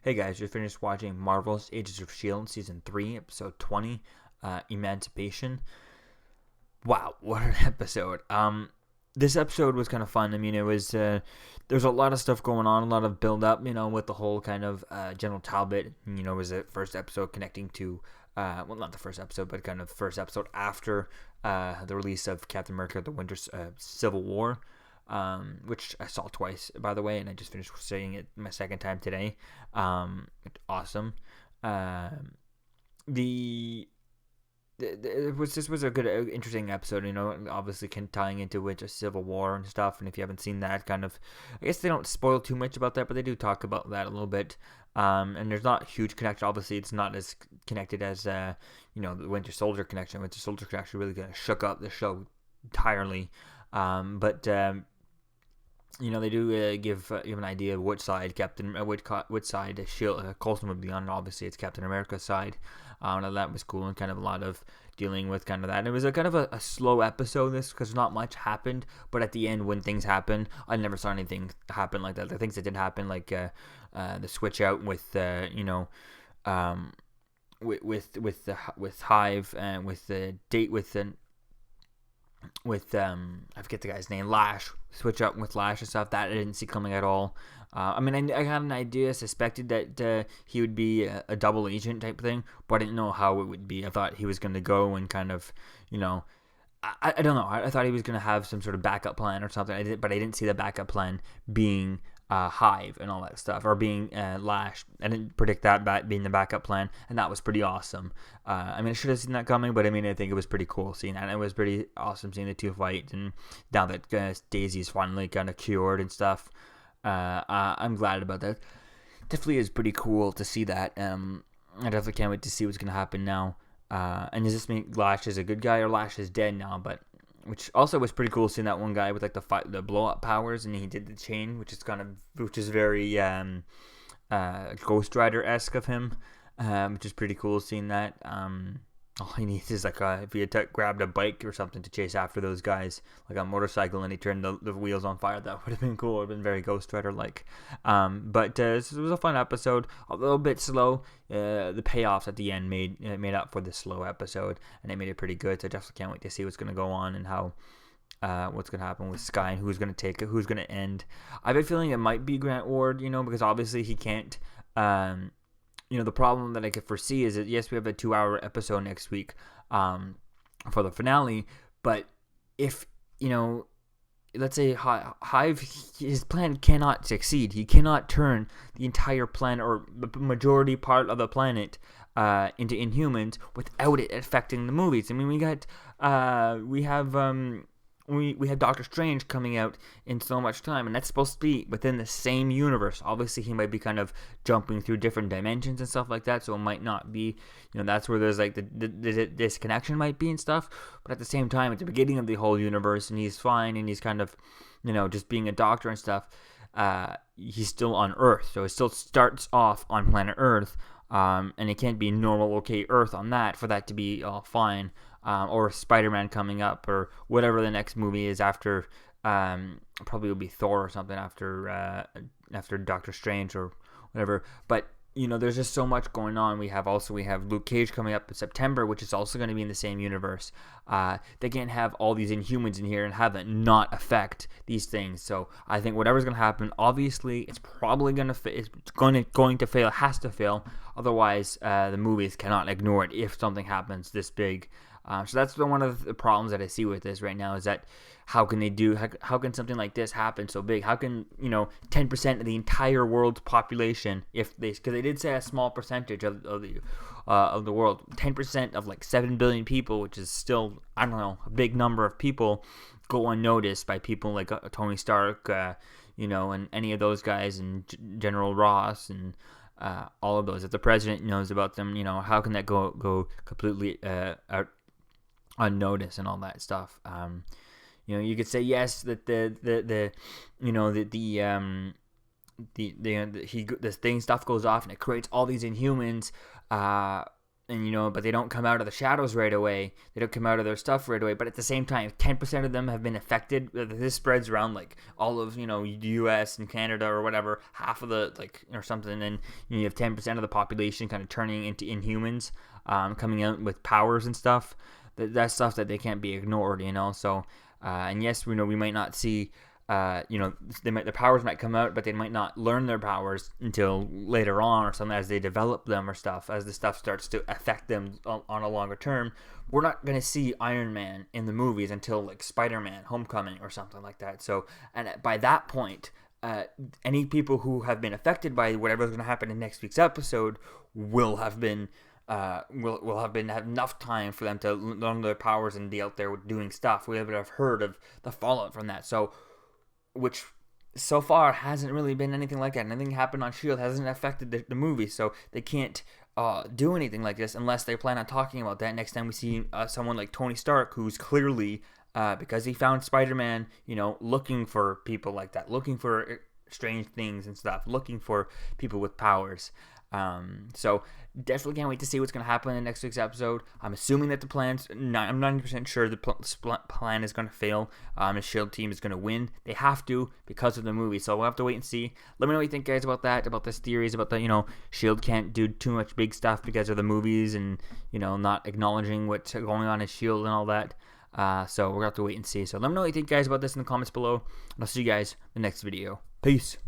Hey guys, just finished watching Marvel's Agents of S.H.I.E.L.D. Season 3, Episode 20, Emancipation. Wow, what an episode. This episode was kind of fun. I mean, there's a lot of stuff going on, a lot of build up, with the whole kind of General Talbot, was the first episode connecting to, well, not the first episode, but kind of first episode after the release of Captain America, the Winter Civil War. Which I saw twice, by the way, and I just finished seeing it my second time today. Awesome. The this was a good, interesting episode. Obviously, tying into Winter Civil War and stuff. And if you haven't seen that, kind of, I guess they don't spoil too much about that, but they do talk about that a little bit. And there's not a huge connection. Obviously, it's not as connected as the Winter Soldier connection. Winter Soldier connection really kind of shook up the show entirely. But they do give an idea of which side which side S.H.I.E.L.D. Coulson would be on. And obviously, it's Captain America's side. And that was cool, and kind of a lot of dealing with kind of that. And it was a kind of a slow episode, this, because not much happened. But at the end, when things happen, I never saw anything happen like that. The things that did happen, like the switch out with with Hive and with the date with I forget the guy's name, Lash, switch up with Lash and stuff, that I didn't see coming at all. I had an idea, suspected that he would be a double agent type thing, but I didn't know how it would be. I thought he was going to go and kind of, I don't know. I thought he was going to have some sort of backup plan or something. But I didn't see the backup plan being Hive and all that stuff, or being Lash. I didn't predict that being the backup plan, and that was pretty awesome. I should have seen that coming, but I think it was pretty cool seeing that. And it was pretty awesome seeing the two fight, and now that Daisy's finally kind of cured and stuff, I'm glad about that. Definitely is pretty cool to see that. I definitely can't wait to see what's going to happen now. And does this mean Lash is a good guy, or Lash is dead now? But which also was pretty cool seeing that one guy with like the blow up powers, and he did the chain, which is very Ghost Rider-esque of him, which is pretty cool seeing that. All he needs is like if he had grabbed a bike or something to chase after those guys, like a motorcycle, and he turned the wheels on fire. That would have been cool. It would have been very Ghost Rider-like. But this was a fun episode. A little bit slow. The payoffs at the end made up for the slow episode, and it made it pretty good. So I definitely can't wait to see what's going to go on and how what's going to happen with Sky and who's going to take it, who's going to end. I have a feeling it might be Grant Ward, because obviously he can't. The problem that I could foresee is that, yes, we have a 2-hour episode next week for the finale, but if, let's say Hive, his plan cannot succeed. He cannot turn the entire planet, or the majority part of the planet, into Inhumans without it affecting the movies. We have Doctor Strange coming out in so much time, and that's supposed to be within the same universe. Obviously, he might be kind of jumping through different dimensions and stuff like that, so it might not be, that's where there's like the disconnection might be and stuff. But at the same time, at the beginning of the whole universe, and he's fine, and he's kind of, just being a doctor and stuff, he's still on Earth, so it still starts off on planet Earth, and it can't be normal, okay, Earth on that for that to be all fine. Or Spider-Man coming up, or whatever the next movie is after, probably will be Thor or something after Doctor Strange or whatever. But there's just so much going on. We have Luke Cage coming up in September, which is also going to be in the same universe. They can't have all these Inhumans in here and have it not affect these things. So I think whatever's going to happen, obviously, it's probably going to fail. It has to fail. Otherwise, the movies cannot ignore it if something happens this big. So that's one of the problems that I see with this right now, is that how can something like this happen so big? How can 10% of the entire world's population, because they did say a small percentage of the world, 10% of like 7 billion people, which is still, I don't know, a big number of people, go unnoticed by people like Tony Stark, and any of those guys, and General Ross, and all of those. If the president knows about them, how can that go completely out unnoticed and all that stuff? You could say yes that stuff goes off and it creates all these Inhumans, and but they don't come out of the shadows right away. They don't come out of their stuff right away. But at the same time, if 10% of them have been affected, this spreads around like all of the U.S. and Canada or whatever, half of the or something, and you have 10% of the population kind of turning into Inhumans, coming out with powers and stuff. That's stuff that they can't be ignored, So, and yes, we might not see. The powers might come out, but they might not learn their powers until later on or something as they develop them or stuff, as the stuff starts to affect them on a longer term. We're not going to see Iron Man in the movies until like Spider-Man Homecoming or something like that. So, and by that point, any people who have been affected by whatever's going to happen in next week's episode will have been will have enough time for them to learn their powers and be out there doing stuff. We have heard of the fallout from that. So, which so far hasn't really been anything like that. Nothing happened on S.H.I.E.L.D. hasn't affected the movie, so they can't do anything like this unless they plan on talking about that next time we see someone like Tony Stark, who's clearly, because he found Spider-Man, looking for people like that, looking for strange things and stuff, looking for people with powers. So definitely can't wait to see what's going to happen in next week's episode. I'm assuming that I'm 90% sure the plan is going to fail. The S.H.I.E.L.D. team is going to win. They have to because of the movie. So we'll have to wait and see. Let me know what you think, guys, about that, about this theories about that, S.H.I.E.L.D. can't do too much big stuff because of the movies and, not acknowledging what's going on in S.H.I.E.L.D. and all that. So we're going to have to wait and see. So let me know what you think, guys, about this in the comments below. And I'll see you guys in the next video. Peace.